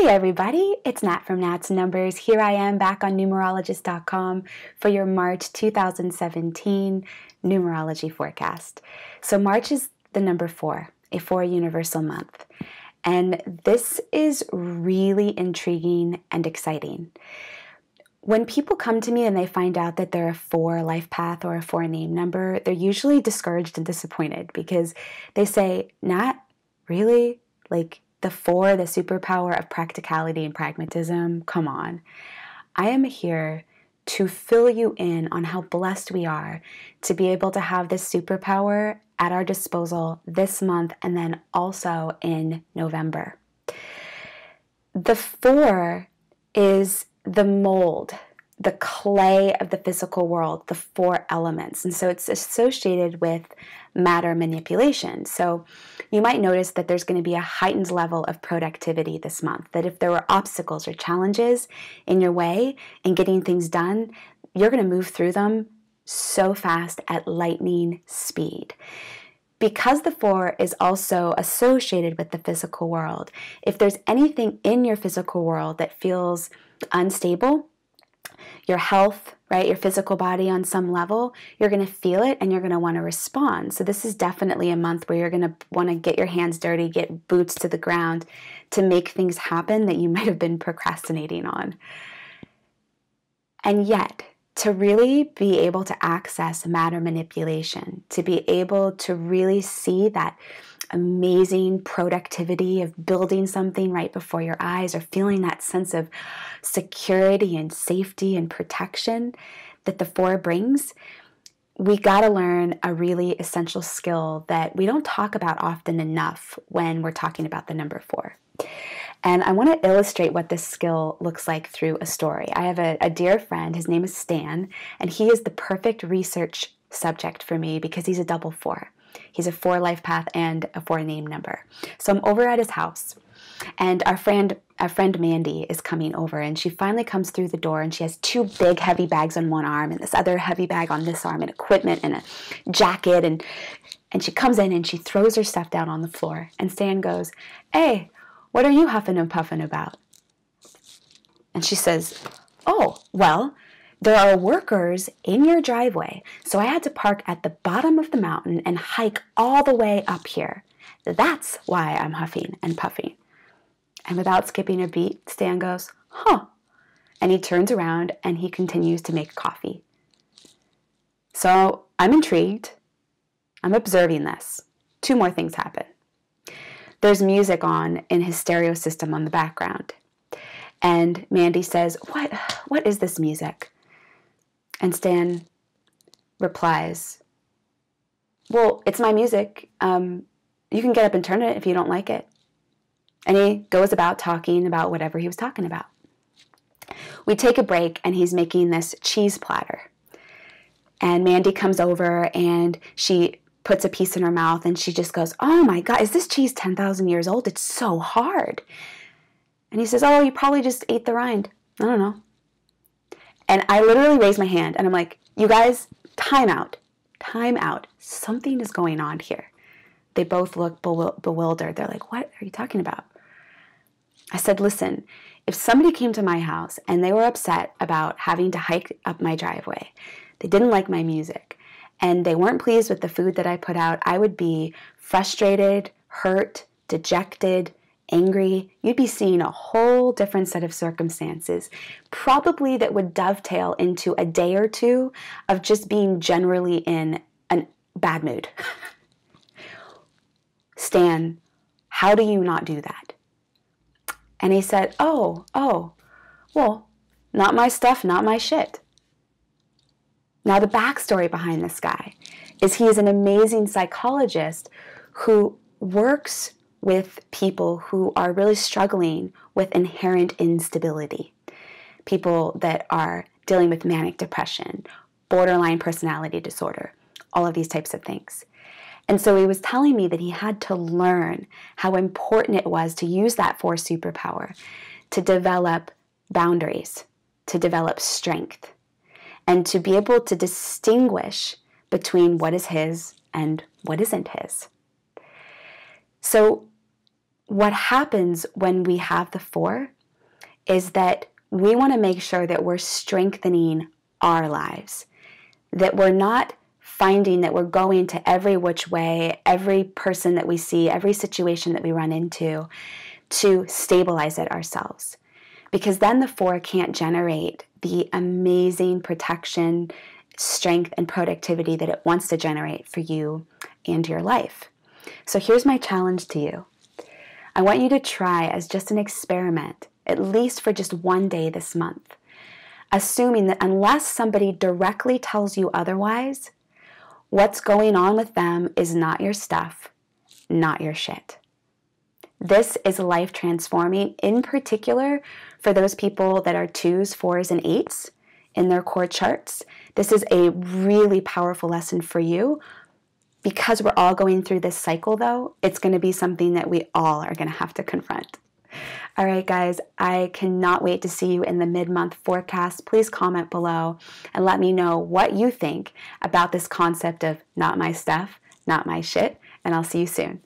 Hey everybody, it's Nat from Nat's Numbers. Here I am back on Numerologist.com for your March 2017 numerology forecast. So March is the number 4, a 4 universal month. And this is really intriguing and exciting. When people come to me and they find out that they're a 4 life path or a 4 name number, they're usually discouraged and disappointed because they say, Nat, really? Like, the 4, the superpower of practicality and pragmatism, come on. I am here to fill you in on how blessed we are to be able to have this superpower at our disposal this month and then also in November. The 4 is the mold, the clay of the physical world, the 4 elements. And so it's associated with matter manipulation. So you might notice that there's going to be a heightened level of productivity this month, that if there were obstacles or challenges in your way in getting things done, you're going to move through them so fast at lightning speed. Because the 4 is also associated with the physical world, if there's anything in your physical world that feels unstable, your health, right, your physical body on some level, you're going to feel it and you're going to want to respond. So this is definitely a month where you're going to want to get your hands dirty, get boots to the ground to make things happen that you might have been procrastinating on. And yet, to really be able to access matter manipulation, to be able to really see that amazing productivity of building something right before your eyes or feeling that sense of security and safety and protection that the 4 brings, we got to learn a really essential skill that we don't talk about often enough when we're talking about the number 4. And I want to illustrate what this skill looks like through a story. I have a dear friend, his name is Stan, and he is the perfect research subject for me because he's a double 4. He's a 4 life path and a 4 name number. So I'm over at his house, and our friend Mandy is coming over, and she finally comes through the door, and she has 2 big heavy bags on one arm and this other heavy bag on this arm and equipment and a jacket, and she comes in and she throws her stuff down on the floor, and Stan goes, "Hey, what are you huffing and puffing about?" And she says, "Oh, well, there are workers in your driveway, so I had to park at the bottom of the mountain and hike all the way up here. That's why I'm huffing and puffing." And without skipping a beat, Stan goes, "Huh." And he turns around and he continues to make coffee. So I'm intrigued. I'm observing this. 2 more things happen. There's music on in his stereo system on the background. And Mandy says, What is this music?" And Stan replies, "Well, it's my music. You can get up and turn it if you don't like it." And he goes about talking about whatever he was talking about. We take a break, and he's making this cheese platter. And Mandy comes over, and she puts a piece in her mouth, and she just goes, "Oh my God, is this cheese 10,000 years old? It's so hard." And he says, "Oh, you probably just ate the rind. I don't know." And I literally raise my hand, and I'm like, "You guys, time out. Time out. Something is going on here." They both look bewildered. They're like, "What are you talking about?" I said, "Listen, if somebody came to my house and they were upset about having to hike up my driveway, they didn't like my music, and they weren't pleased with the food that I put out, I would be frustrated, hurt, dejected, angry. You'd be seeing a whole different set of circumstances, probably that would dovetail into a day or 2 of just being generally in a bad mood." "Stan, how do you not do that?" And he said, oh, well, not my stuff, not my shit." Now, the backstory behind this guy is he is an amazing psychologist who works with people who are really struggling with inherent instability, people that are dealing with manic depression, borderline personality disorder, all of these types of things. And so he was telling me that he had to learn how important it was to use that 4 superpower to develop boundaries, to develop strength, and to be able to distinguish between what is his and what isn't his. So what happens when we have the 4 is that we want to make sure that we're strengthening our lives, that we're not finding that we're going to every which way, every person that we see, every situation that we run into to stabilize it ourselves. Because then the 4 can't generate the amazing protection, strength, and productivity that it wants to generate for you and your life. So here's my challenge to you. I want you to try as just an experiment, at least for just one day this month, assuming that unless somebody directly tells you otherwise, what's going on with them is not your stuff, not your shit. This is life transforming, in particular for those people that are 2s, 4s, and 8s in their core charts. This is a really powerful lesson for you. Because we're all going through this cycle, though, it's going to be something that we all are going to have to confront. All right, guys, I cannot wait to see you in the mid-month forecast. Please comment below and let me know what you think about this concept of not my stuff, not my shit, and I'll see you soon.